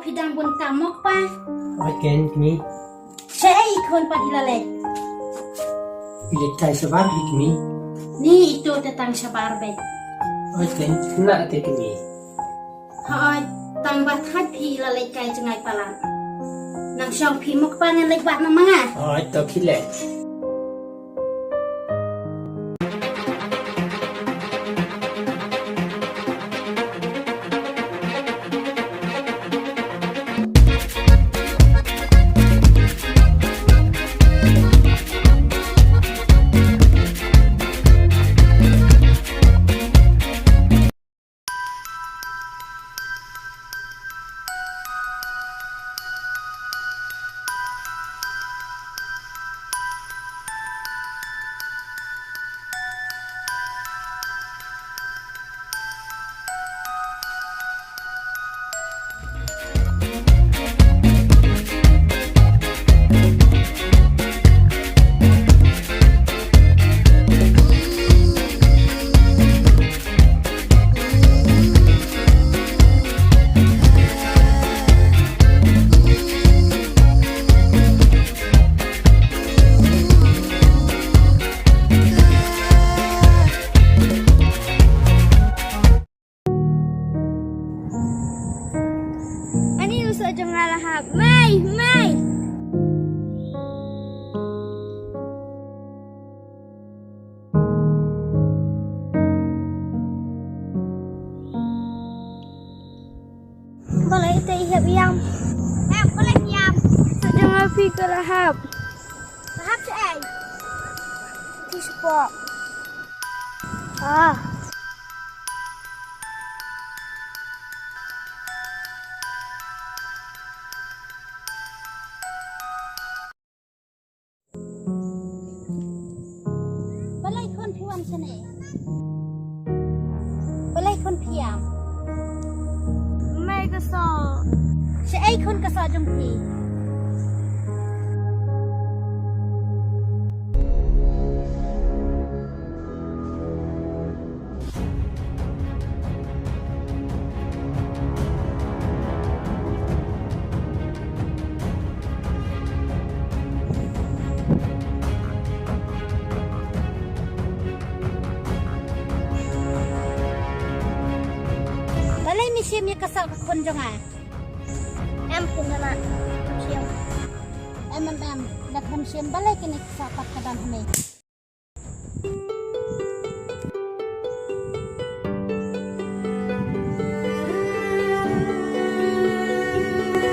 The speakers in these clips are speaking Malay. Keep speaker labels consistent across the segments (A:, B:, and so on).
A: พี่ดังบนตามมอกป้า
B: Again, me.
A: ใช่อีกคนปฏิละเล็ก
B: Ilit tayo sa bablik me.
A: นี่อีตัวจะตังชบาร์เบก
B: Again, na take me.
A: ฮอยตังบัดทัดพี่ละเล็กไกจะไงปะล่ะนางช่องพี่มอกป้าเนี่ยเล็กบัดนะมั้งอ่ะ
B: Ito kilit.
A: Jangan lahap. Mai. Boleh kita ihap yam. Boleh yam. Jangan pergi ke lahap. Lahap siapa? Di sport. Balai kon piwan sene. Balai kon piam. Mai keso. Siapa kon keso jumpi. Siamnya kesal ke kon jangan. Em pun nak siam. Em nak kon siam balai kini kesal kat kadan kami.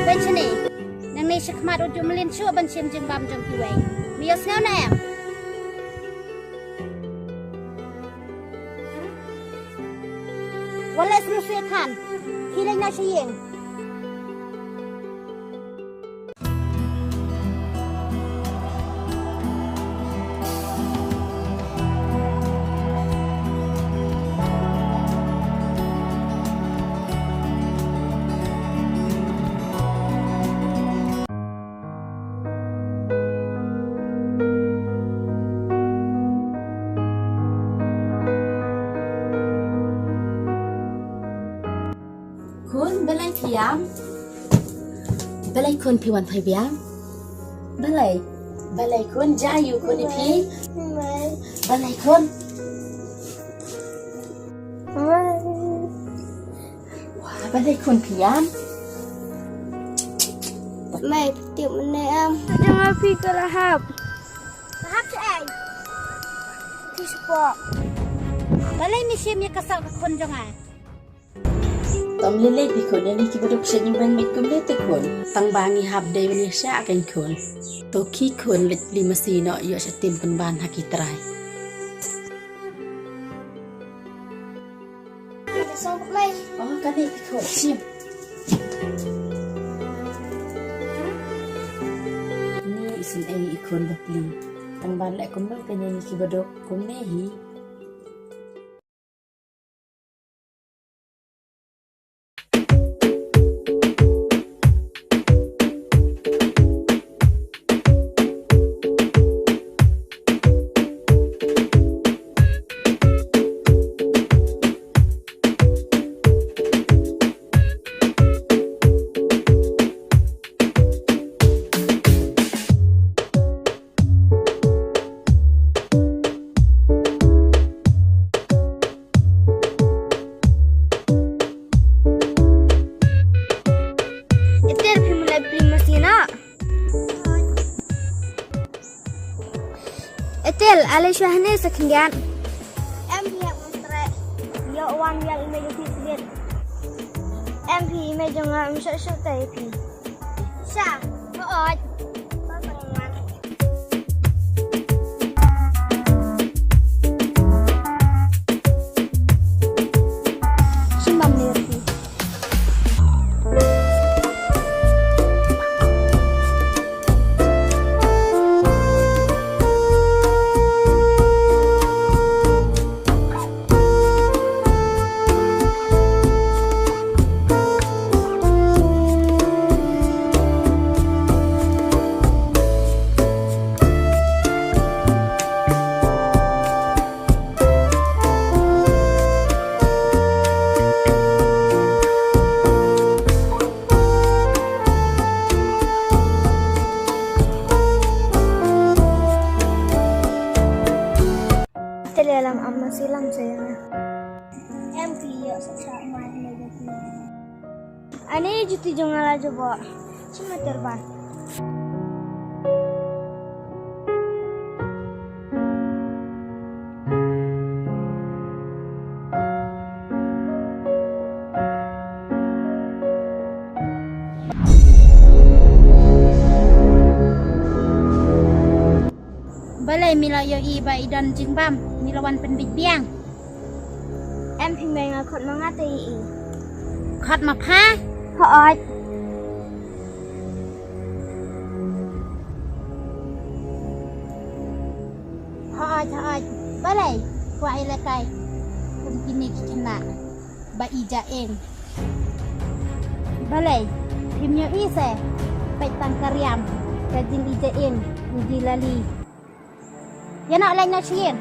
A: Macam ni, nang ni sekemat ujung melin shua ban siam jeng bam jeng kiwai. Mios ngau na em. Walai selusuh kan. Hilang nasi yang. Balai piam, balai kon piwan pai piam, balai kon jayu kon pi, balai kon, wah balai kon piam, mai tiup mana am, jangan pi ke lahap siapa? Di sport, balai misimnya kesal ke kon jangan. Tom lele pikun yang kibaduk senyum ban mit kumle tekun tang bangi hab day wani sya akan kun to ki kun let li masino yo sa tim kun ban hakitrai kani pikun sim ni isin ai ikun bakli tang ban lai kumle penyen kibaduk kumne hi Etil, IAISHAH ni sekian. Em hiệp một tre, yo one yang image di sini. Em pi image jangan misal tay pi. Sa, buat. Pasangan. Simbang ni pi. Dalam amma silam saya. Em video sesat mai lagi. Ani juti jangan aja bawa. Cuma terbang. Balai mila yo iba idan jingbam milawan penbibiang. Em thì mình là khot mangati. Khot ma pha? Khot. Khot. Balai kuai la kai. Kum kini kena ba ija eng. Balai phim yo i se pai tang karyam kajin ija eng uji lali. Ya nak lain nak cian.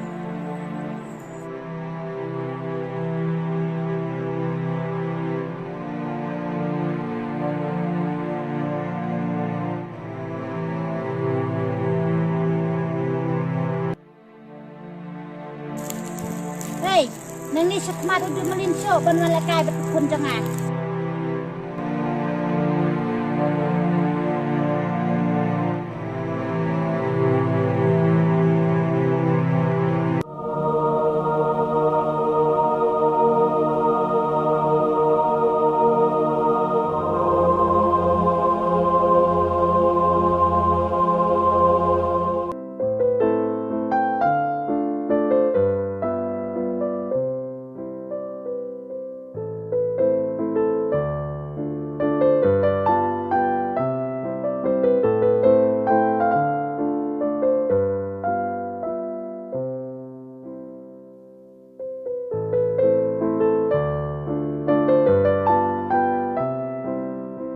A: Hey, nang ni sakmat udah melin show ban malakai berkun jangan.